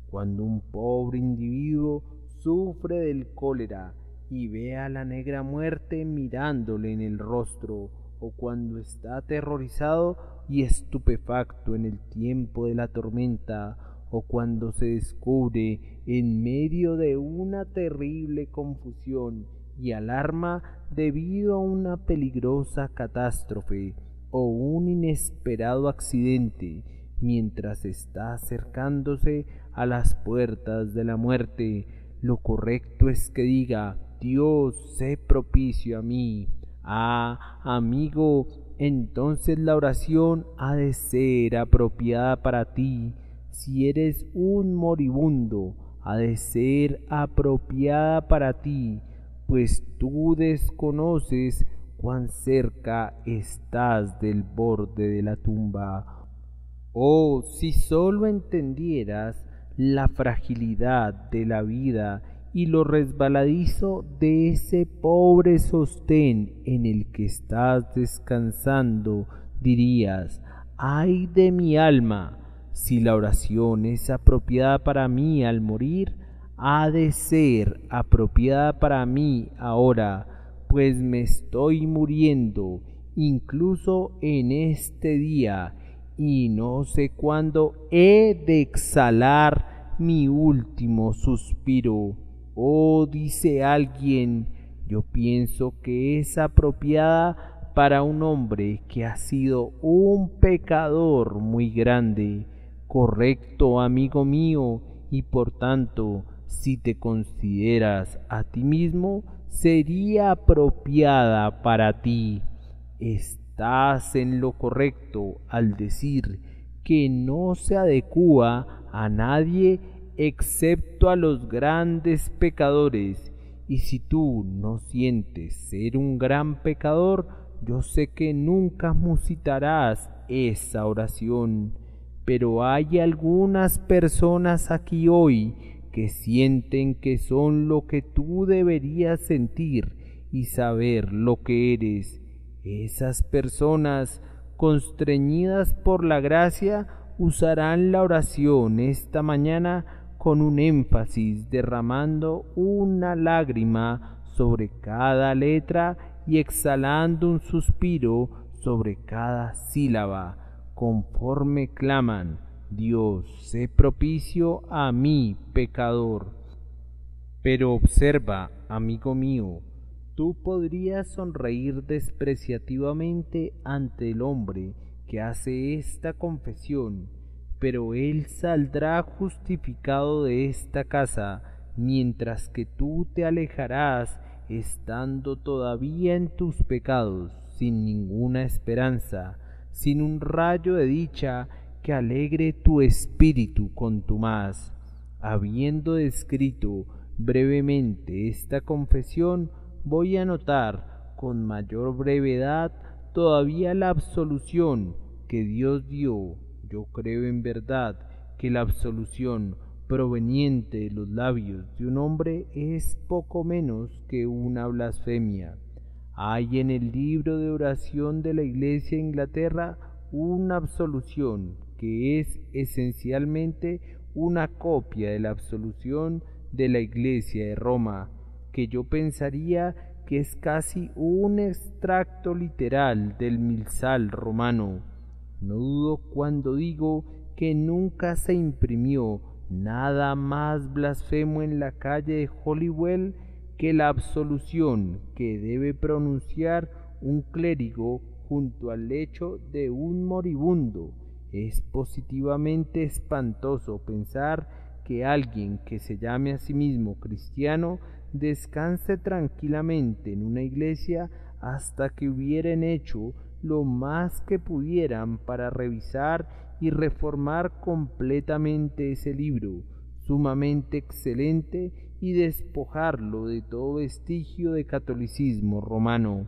Cuando un pobre individuo sufre del cólera y ve a la negra muerte mirándole en el rostro, o cuando está aterrorizado y estupefacto en el tiempo de la tormenta, o cuando se descubre en medio de una terrible confusión y alarma debido a una peligrosa catástrofe o un inesperado accidente, mientras está acercándose a las puertas de la muerte, lo correcto es que diga: Dios, sé propicio a mí. Ah, amigo, entonces la oración ha de ser apropiada para ti. Si eres un moribundo, ha de ser apropiada para ti, pues tú desconoces cuán cerca estás del borde de la tumba. Oh, si sólo entendieras la fragilidad de la vida y lo resbaladizo de ese pobre sostén en el que estás descansando, dirías: ¡ay de mi alma! Si la oración es apropiada para mí al morir, ha de ser apropiada para mí ahora, pues me estoy muriendo, incluso en este día, y no sé cuándo he de exhalar mi último suspiro. Oh, dice alguien, yo pienso que es apropiada para un hombre que ha sido un pecador muy grande. Correcto, amigo mío, y por tanto, si te consideras a ti mismo, sería apropiada para ti. Estás en lo correcto al decir que no se adecúa a nadie excepto a los grandes pecadores, y si tú no sientes ser un gran pecador, yo sé que nunca musitarás esa oración. Pero hay algunas personas aquí hoy que sienten que son lo que tú deberías sentir y saber lo que eres. Esas personas, constreñidas por la gracia, usarán la oración esta mañana con un énfasis, derramando una lágrima sobre cada letra y exhalando un suspiro sobre cada sílaba, conforme claman: Dios, sé propicio a mí, pecador. Pero observa, amigo mío, tú podrías sonreír despreciativamente ante el hombre que hace esta confesión, pero él saldrá justificado de esta casa, mientras que tú te alejarás estando todavía en tus pecados, sin ninguna esperanza, sin un rayo de dicha que alegre tu espíritu contumaz. Habiendo descrito brevemente esta confesión, voy a notar con mayor brevedad todavía la absolución que Dios dio. Yo creo en verdad que la absolución proveniente de los labios de un hombre es poco menos que una blasfemia. Hay en el libro de oración de la Iglesia de Inglaterra una absolución que es esencialmente una copia de la absolución de la Iglesia de Roma, que yo pensaría que es casi un extracto literal del misal romano. No dudo cuando digo que nunca se imprimió nada más blasfemo en la calle de Holywell que la absolución que debe pronunciar un clérigo junto al lecho de un moribundo. Es positivamente espantoso pensar que alguien que se llame a sí mismo cristiano descanse tranquilamente en una iglesia hasta que hubieran hecho lo más que pudieran para revisar y reformar completamente ese libro, sumamente excelente, y despojarlo de todo vestigio de catolicismo romano.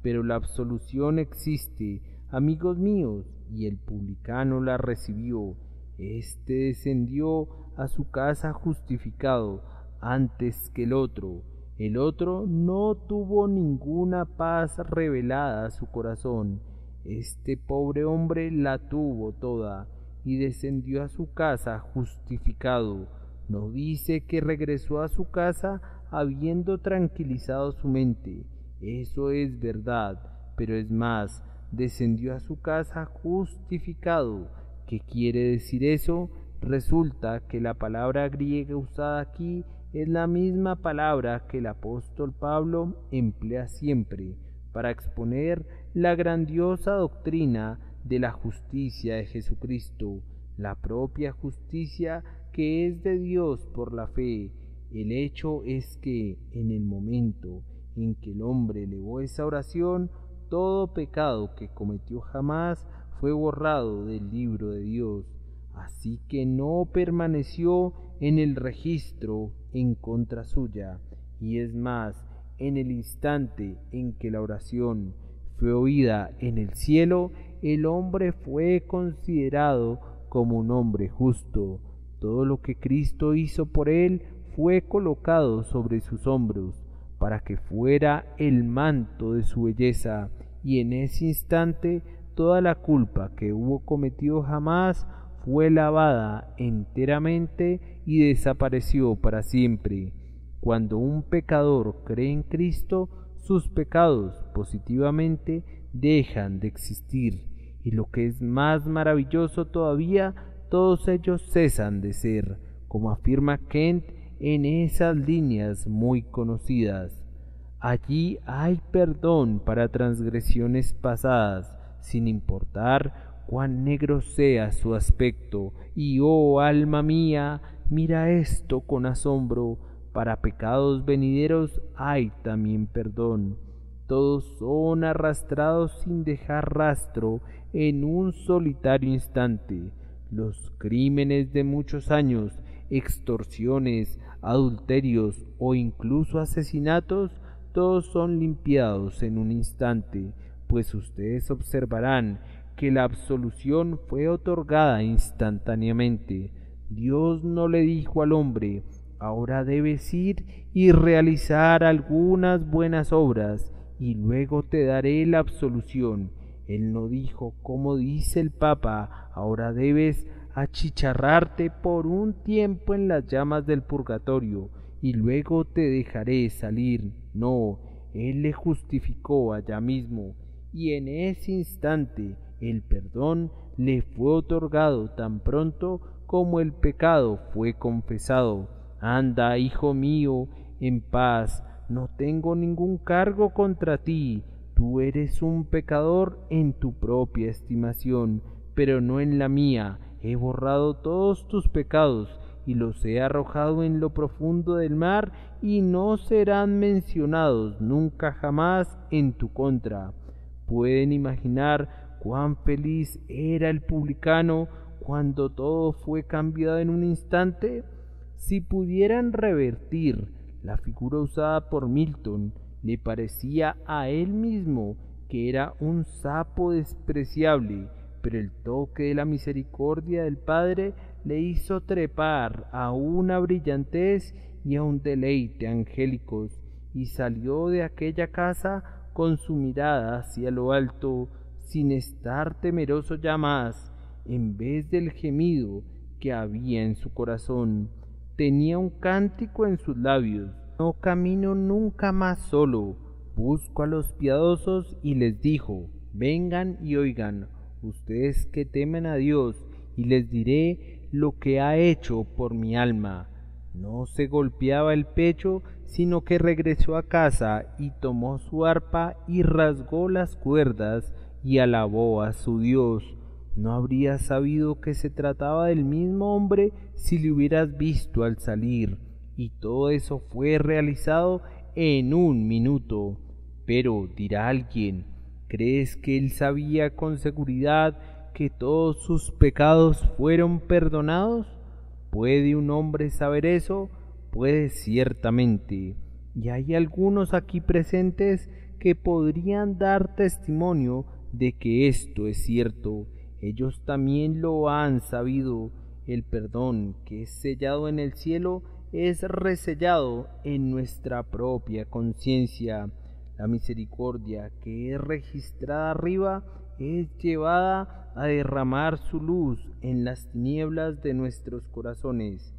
Pero la absolución existe, amigos míos, y el publicano la recibió. Este descendió a su casa justificado antes que el otro. El otro no tuvo ninguna paz revelada a su corazón. Este pobre hombre la tuvo toda y descendió a su casa justificado. No dice que regresó a su casa habiendo tranquilizado su mente. Eso es verdad, pero es más, descendió a su casa justificado. ¿Qué quiere decir eso? Resulta que la palabra griega usada aquí es la misma palabra que el apóstol Pablo emplea siempre para exponer la grandiosa doctrina de la justicia de Jesucristo, la propia justicia que es de Dios por la fe. El hecho es que en el momento en que el hombre elevó esa oración, todo pecado que cometió jamás fue borrado del libro de Dios, así que no permaneció en el registro en contra suya. Y es más, en el instante en que la oración fue oída en el cielo, el hombre fue considerado como un hombre justo. Todo lo que Cristo hizo por él fue colocado sobre sus hombros, para que fuera el manto de su belleza, y en ese instante toda la culpa que hubo cometido jamás fue lavada enteramente y desapareció para siempre. Cuando un pecador cree en Cristo, sus pecados positivamente dejan de existir, y lo que es más maravilloso todavía, todos ellos cesan de ser, como afirma Kent en esas líneas muy conocidas. Allí hay perdón para transgresiones pasadas, sin importar cuán negro sea su aspecto, y oh alma mía, mira esto con asombro, para pecados venideros hay también perdón. Todos son arrastrados sin dejar rastro en un solitario instante. Los crímenes de muchos años, extorsiones, adulterios o incluso asesinatos, todos son limpiados en un instante, pues ustedes observarán que la absolución fue otorgada instantáneamente. Dios no le dijo al hombre: ahora debes ir y realizar algunas buenas obras y luego te daré la absolución. Él no dijo, como dice el Papa: ahora debes achicharrarte por un tiempo en las llamas del purgatorio y luego te dejaré salir. No, Él le justificó allá mismo, y en ese instante el perdón le fue otorgado tan pronto como el pecado fue confesado. Anda, hijo mío, en paz, no tengo ningún cargo contra ti. Tú eres un pecador en tu propia estimación, pero no en la mía. He borrado todos tus pecados y los he arrojado en lo profundo del mar, y no serán mencionados nunca jamás en tu contra. ¿Pueden imaginar cuán feliz era el publicano cuando todo fue cambiado en un instante? Si pudieran revertir la figura usada por Milton, le parecía a él mismo que era un sapo despreciable, pero el toque de la misericordia del Padre le hizo trepar a una brillantez y a un deleite angélicos, y salió de aquella casa con su mirada hacia lo alto, sin estar temeroso ya más. En vez del gemido que había en su corazón, tenía un cántico en sus labios: no camino nunca más solo, busco a los piadosos. Y les dijo: vengan y oigan, ustedes que temen a Dios, y les diré lo que ha hecho por mi alma. No se golpeaba el pecho, sino que regresó a casa y tomó su arpa y rasgó las cuerdas y alabó a su Dios. no habrías sabido que se trataba del mismo hombre si le hubieras visto al salir, y todo eso fue realizado en 1 minuto. Pero, dirá alguien, ¿crees que él sabía con seguridad que todos sus pecados fueron perdonados? ¿Puede un hombre saber eso? Puede ciertamente. Y hay algunos aquí presentes que podrían dar testimonio de que esto es cierto. Ellos también lo han sabido. El perdón que es sellado en el cielo es resellado en nuestra propia conciencia. La misericordia que es registrada arriba es llevada a derramar su luz en las tinieblas de nuestros corazones.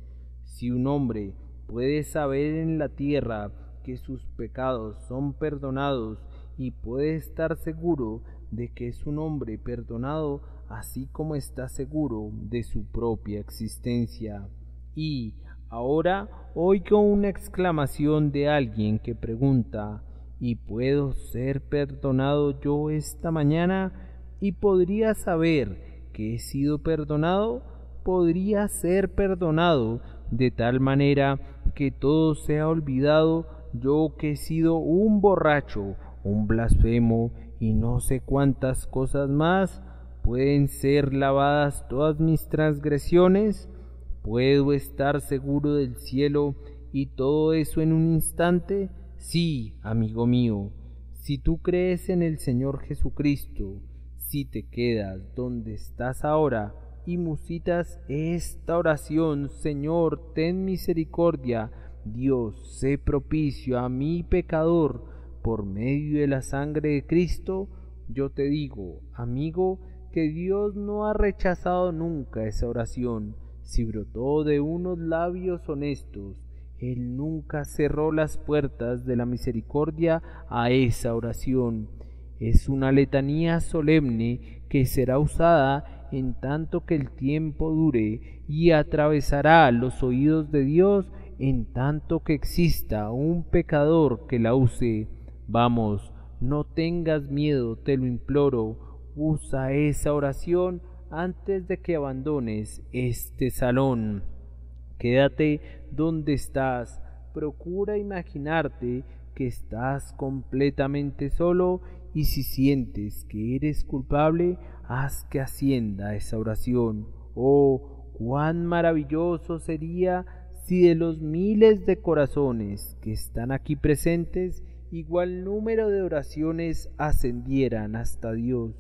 Si un hombre puede saber en la tierra que sus pecados son perdonados y puede estar seguro de que es un hombre perdonado, así como está seguro de su propia existencia. Y ahora oigo una exclamación de alguien que pregunta: ¿y puedo ser perdonado yo esta mañana? ¿Y podría saber que he sido perdonado? ¿Podría ser perdonado de tal manera que todo sea olvidado, yo que he sido un borracho, un blasfemo y no sé cuántas cosas más? ¿Pueden ser lavadas todas mis transgresiones? ¿Puedo estar seguro del cielo y todo eso en un instante? Sí, amigo mío, si tú crees en el Señor Jesucristo, si te quedas donde estás ahora y musitas esta oración: Señor, ten misericordia, Dios, sé propicio a mi pecador por medio de la sangre de Cristo, yo te digo, amigo, que Dios no ha rechazado nunca esa oración. Si brotó de unos labios honestos, Él nunca cerró las puertas de la misericordia a esa oración. Es una letanía solemne que será usada en tanto que el tiempo dure y atravesará los oídos de Dios en tanto que exista un pecador que la use. Vamos, no tengas miedo, te lo imploro, usa esa oración antes de que abandones este salón. Quédate donde estás, procura imaginarte que estás completamente solo y si sientes que eres culpable, haz que ascienda esa oración. Oh, cuán maravilloso sería si de los miles de corazones que están aquí presentes, igual número de oraciones ascendieran hasta Dios.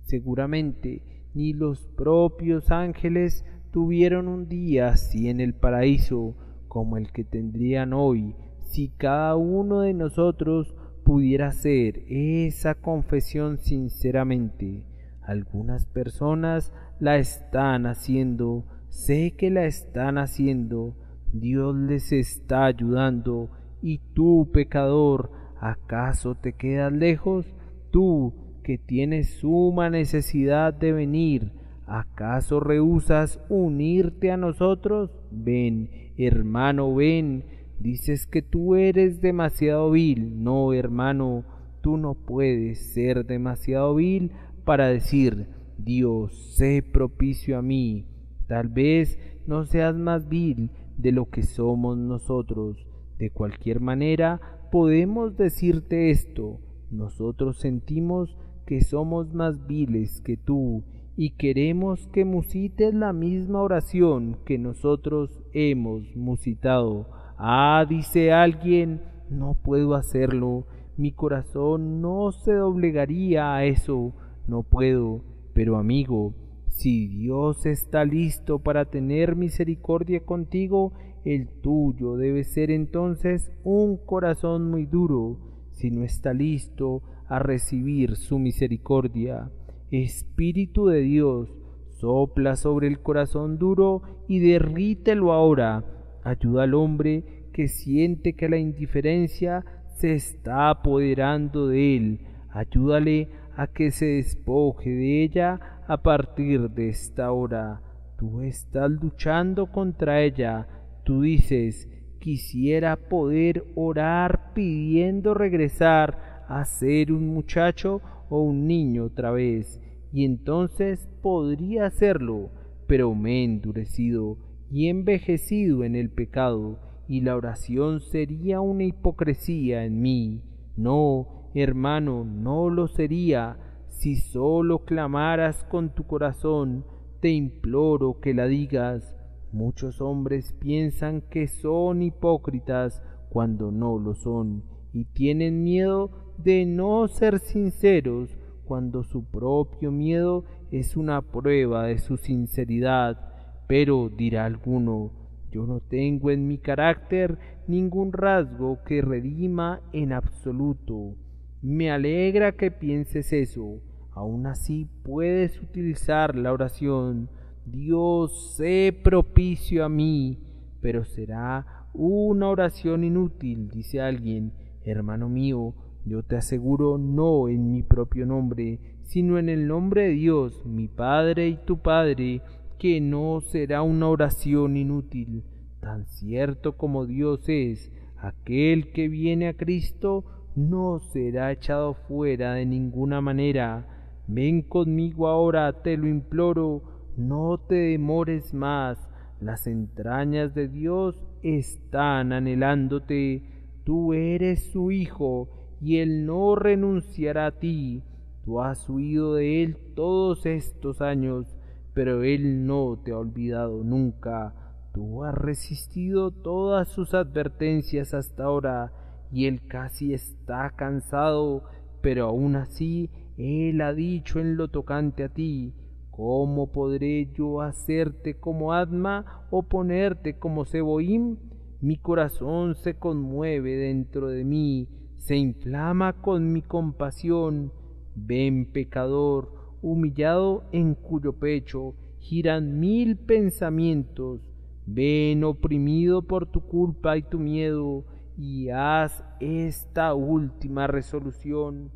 Seguramente ni los propios ángeles tuvieron un día así en el paraíso como el que tendrían hoy si cada uno de nosotros pudiera hacer esa confesión sinceramente. Algunas personas la están haciendo, sé que la están haciendo, Dios les está ayudando. Y tú, pecador, ¿acaso te quedas lejos? Tú, que tienes suma necesidad de venir, ¿acaso rehusas unirte a nosotros? Ven, hermano, ven. Dices que tú eres demasiado vil. No, hermano, tú no puedes ser demasiado vil para decir: Dios, sé propicio a mí. Tal vez no seas más vil de lo que somos nosotros. De cualquier manera, podemos decirte esto: nosotros sentimos que somos más viles que tú y queremos que musites la misma oración que nosotros hemos musitado. Ah, dice alguien, no puedo hacerlo, mi corazón no se doblegaría a eso, no puedo. Pero amigo, si Dios está listo para tener misericordia contigo, el tuyo debe ser entonces un corazón muy duro. Si no está listo a recibir su misericordia, Espíritu de Dios, sopla sobre el corazón duro y derrítelo ahora. Ayuda al hombre que siente que la indiferencia se está apoderando de él. Ayúdale a que se despoje de ella a partir de esta hora. Tú estás luchando contra ella. Tú dices: quisiera poder orar pidiendo regresar a ser un muchacho o un niño otra vez. y entonces podría hacerlo, pero me he endurecido y envejecido en el pecado, y la oración sería una hipocresía en mí. No, hermano, no lo sería. Si solo clamaras con tu corazón, te imploro que la digas. Muchos hombres piensan que son hipócritas cuando no lo son, y tienen miedo de no ser sinceros cuando su propio miedo es una prueba de su sinceridad. Pero dirá alguno, yo no tengo en mi carácter ningún rasgo que redima en absoluto. Me alegra que pienses eso. Aún así puedes utilizar la oración. Dios, sé propicio a mí. Pero será una oración inútil, dice alguien. Hermano mío, yo te aseguro, no en mi propio nombre, sino en el nombre de Dios, mi Padre y tu Padre, que no será una oración inútil. Tan cierto como Dios es, aquel que viene a Cristo no será echado fuera de ninguna manera. Ven conmigo ahora, te lo imploro, no te demores más. Las entrañas de Dios están anhelándote. Tú eres su hijo, y Él no renunciará a ti. Tú has huido de Él todos estos años, pero Él no te ha olvidado nunca. Tú has resistido todas sus advertencias hasta ahora, y Él casi está cansado, pero aún así Él ha dicho en lo tocante a ti, ¿cómo podré yo hacerte como Adma o ponerte como Seboim? Mi corazón se conmueve dentro de mí, se inflama con mi compasión. Ven, pecador, humillado en cuyo pecho giran 1000 pensamientos. Ven, oprimido por tu culpa y tu miedo, y haz esta última resolución.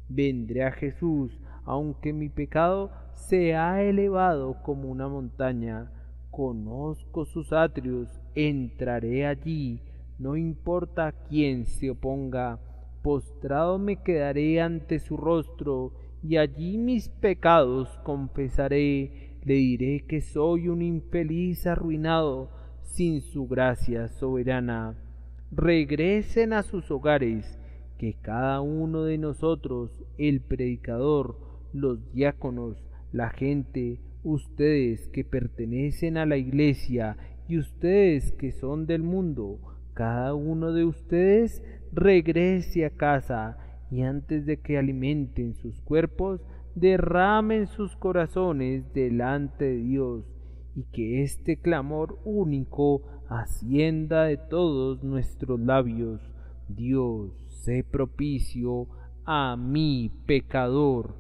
Vendré a Jesús, aunque mi pecado se ha elevado como una montaña. Conozco sus atrios, entraré allí, no importa quién se oponga. Postrado me quedaré ante su rostro, y allí mis pecados confesaré. Le diré que soy un infeliz arruinado, sin su gracia soberana. Regresen a sus hogares, que cada uno de nosotros, el predicador, los diáconos, la gente, ustedes que pertenecen a la iglesia y ustedes que son del mundo, cada uno de ustedes regrese a casa, y antes de que alimenten sus cuerpos, derramen sus corazones delante de Dios, y que este clamor único ascienda de todos nuestros labios. Dios, sé propicio a mí, pecador.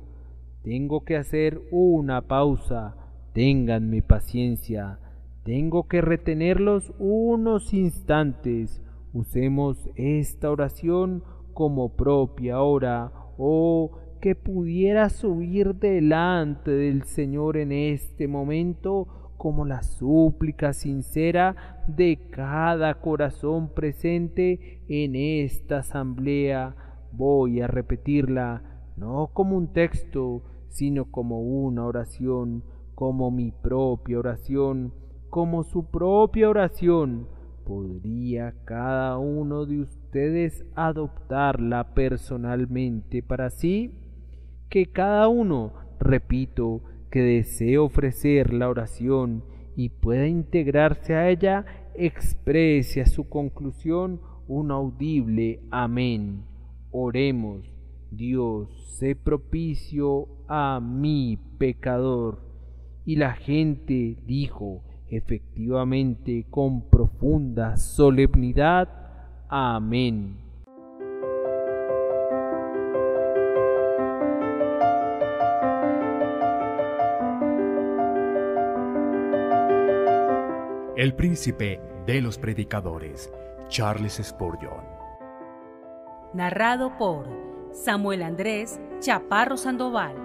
Tengo que hacer una pausa, ténganme paciencia. Tengo que retenerlos unos instantes. Usemos esta oración como propia hora. Oh, que pudiera subir delante del Señor en este momento como la súplica sincera de cada corazón presente en esta asamblea. Voy a repetirla, no como un texto, sino como una oración, como mi propia oración, como su propia oración. ¿Podría cada uno de ustedes adoptarla personalmente para sí? Que cada uno, repito, que desee ofrecer la oración y pueda integrarse a ella, exprese a su conclusión un audible amén. Oremos. Dios, sé propicio a mí, pecador. Y la gente dijo, efectivamente, con profunda solemnidad, amén. El príncipe de los predicadores, Charles Spurgeon. Narrado por Samuel Andrés Chaparro Sandoval.